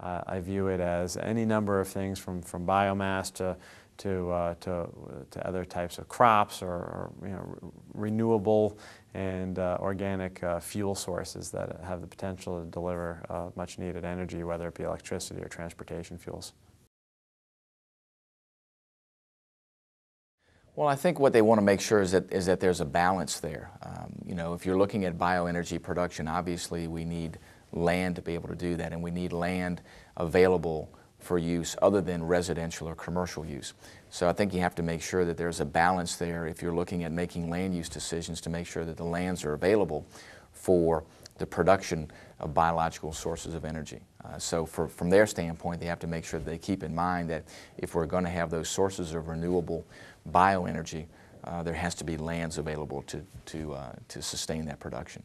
I view it as any number of things from biomass to other types of crops or renewable and organic fuel sources that have the potential to deliver much needed energy, whether it be electricity or transportation fuels. Well, I think what they want to make sure is that there's a balance there. If you're looking at bioenergy production, obviously we need land to be able to do that, and we need land available for use other than residential or commercial use. So I think you have to make sure that there's a balance there if you're looking at making land use decisions, to make sure that the lands are available for the production of biological sources of energy. So from their standpoint, they have to make sure that they keep in mind that if we're going to have those sources of renewable bioenergy, there has to be lands available to sustain that production.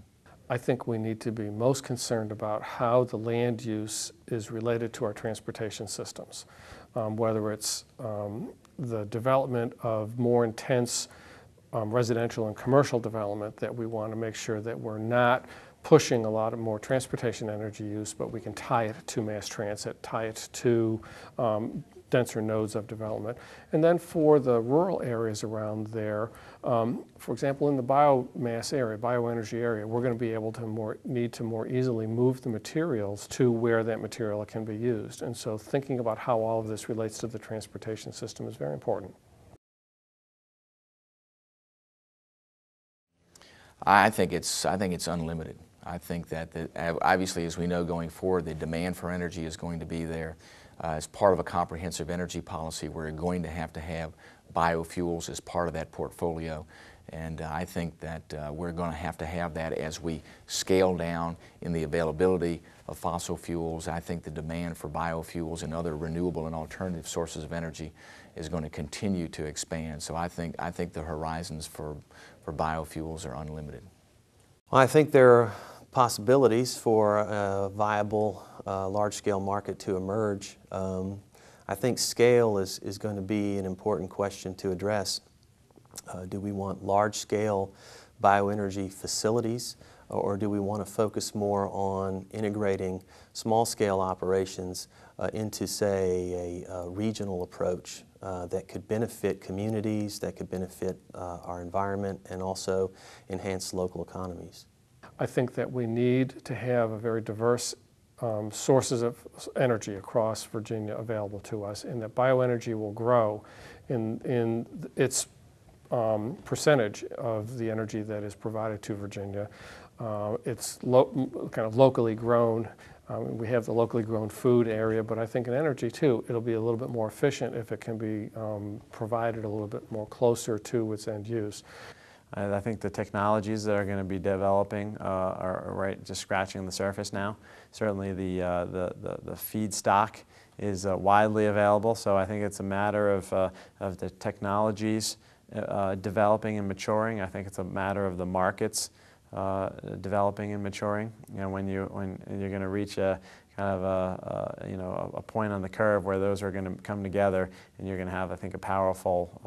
I think we need to be most concerned about how the land use is related to our transportation systems, whether it's the development of more intense residential and commercial development, that we want to make sure that we're not pushing a lot of more transportation energy use, but we can tie it to mass transit, tie it to denser nodes of development. And then for the rural areas around there, for example, in the biomass area, bioenergy area, we're going to be able to need to more easily move the materials to where that material can be used. And so thinking about how all of this relates to the transportation system is very important. I think it's unlimited. I think that obviously, as we know going forward, the demand for energy is going to be there. As part of a comprehensive energy policy, we're going to have biofuels as part of that portfolio. And I think that we're going to have that as we scale down in the availability of fossil fuels. I think the demand for biofuels and other renewable and alternative sources of energy is going to continue to expand. So I think the horizons for biofuels are unlimited. Well, I think there are possibilities for a viable large-scale market to emerge. I think scale is going to be an important question to address. Do we want large-scale bioenergy facilities, or do we want to focus more on integrating small-scale operations into, say, a regional approach that could benefit communities, that could benefit our environment, and also enhance local economies? I think that we need to have a very diverse sources of energy across Virginia available to us, and that bioenergy will grow in its percentage of the energy that is provided to Virginia. It's kind of locally grown. We have the locally grown food area, but I think in energy too, it'll be a little bit more efficient if it can be provided a little bit more closer to its end use. I think the technologies that are going to be developing are just scratching the surface now. Certainly the feedstock is widely available, so I think it's a matter of the technologies developing and maturing. I think it's a matter of the markets developing and maturing. When you're going to reach a kind of a point on the curve where those are going to come together, and you're going to have, I think, a powerful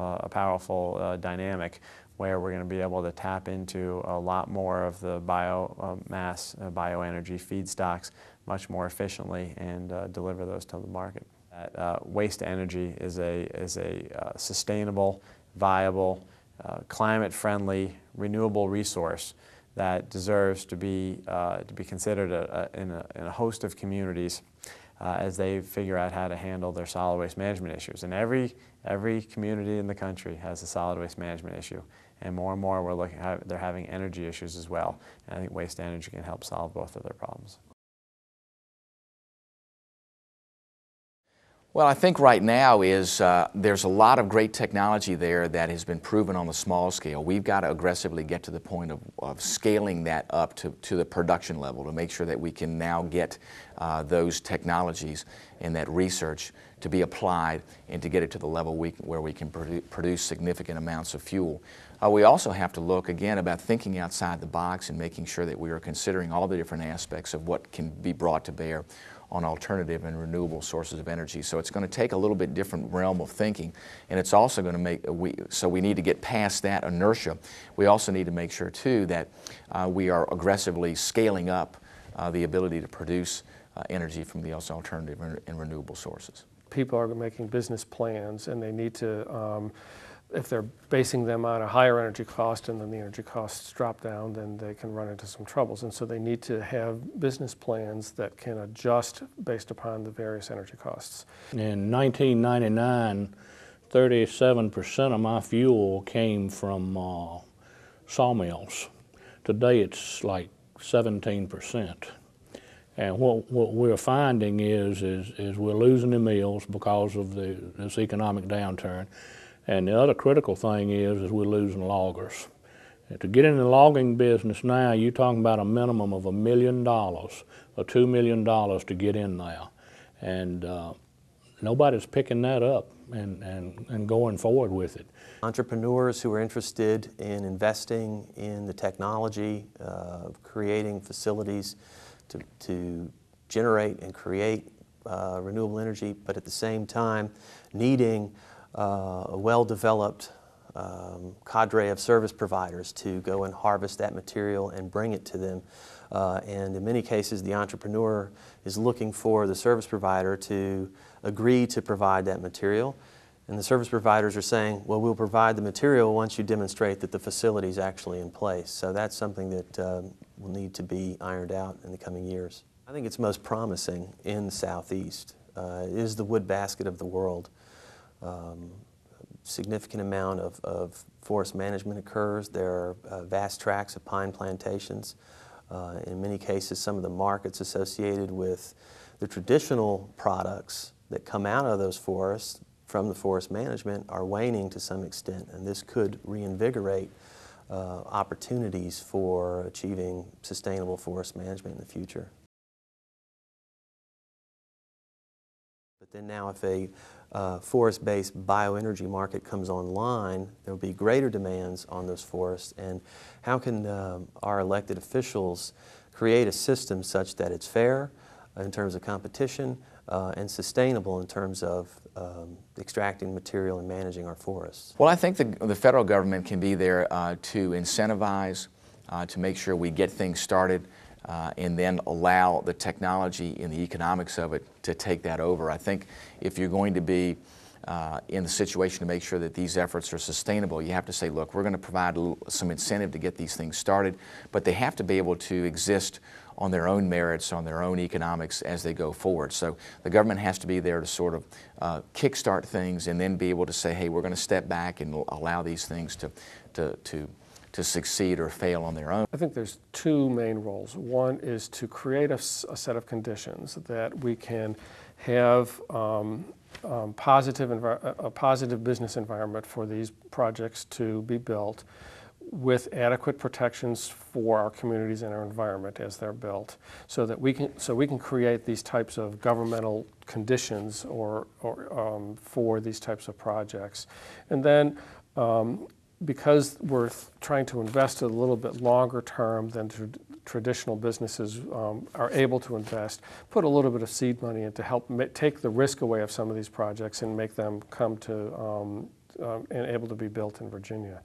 dynamic where we're going to be able to tap into a lot more of the bioenergy feedstocks much more efficiently and deliver those to the market. Waste energy is a sustainable, viable, climate-friendly, renewable resource that deserves to be considered in a host of communities as they figure out how to handle their solid waste management issues. And every community in the country has a solid waste management issue, and more we're looking at they're having energy issues as well. And I think waste energy can help solve both of their problems. Well, I think right now there's a lot of great technology there that has been proven on the small scale. We've got to aggressively get to the point of scaling that up to the production level to make sure that we can now get those technologies and that research to be applied and to get it to the level where we can produce significant amounts of fuel. We also have to look again about thinking outside the box and making sure that we are considering all the different aspects of what can be brought to bear on alternative and renewable sources of energy. So it's going to take a little bit different realm of thinking, and it's also going to make, so we need to get past that inertia. We also need to make sure too that we are aggressively scaling up the ability to produce energy from these alternative and renewable sources. People are making business plans, and they need to, if they're basing them on a higher energy cost and then the energy costs drop down, then they can run into some troubles. And so they need to have business plans that can adjust based upon the various energy costs. In 1999, 37% of my fuel came from sawmills. Today it's like 17%. And what we're finding is we're losing the mills because of this economic downturn. And the other critical thing is we're losing loggers. And to get in the logging business now, you're talking about a minimum of $1 million or $2 million to get in there. And nobody's picking that up and going forward with it. Entrepreneurs who are interested in investing in the technology, creating facilities to generate and create renewable energy, but at the same time needing a well-developed cadre of service providers to go and harvest that material and bring it to them. And in many cases, the entrepreneur is looking for the service provider to agree to provide that material. And the service providers are saying, well, we'll provide the material once you demonstrate that the facility is actually in place. So that's something that will need to be ironed out in the coming years. I think it's most promising in the Southeast. It is the wood basket of the world. Significant amount of forest management occurs. There are vast tracts of pine plantations. In many cases, some of the markets associated with the traditional products that come out of those forests from the forest management are waning to some extent, and this could reinvigorate opportunities for achieving sustainable forest management in the future. But then now if a forest-based bioenergy market comes online, there will be greater demands on those forests, and how can our elected officials create a system such that it's fair in terms of competition and sustainable in terms of extracting material and managing our forests? Well, I think the federal government can be there to incentivize, to make sure we get things started, and then allow the technology and the economics of it to take that over. I think if you're going to be in the situation to make sure that these efforts are sustainable, you have to say, look, we're going to provide some incentive to get these things started, but they have to be able to exist on their own merits, on their own economics as they go forward. So the government has to be there to sort of kickstart things and then be able to say, hey, we're going to step back and allow these things to succeed or fail on their own. I think there's two main roles. One is to create a set of conditions that we can have a positive business environment for these projects to be built, with adequate protections for our communities and our environment as they're built, so that we can create these types of governmental conditions for these types of projects. And then because we're trying to invest a little bit longer term than traditional businesses are able to invest, put a little bit of seed money in to help take the risk away of some of these projects and make them come to and able to be built in Virginia.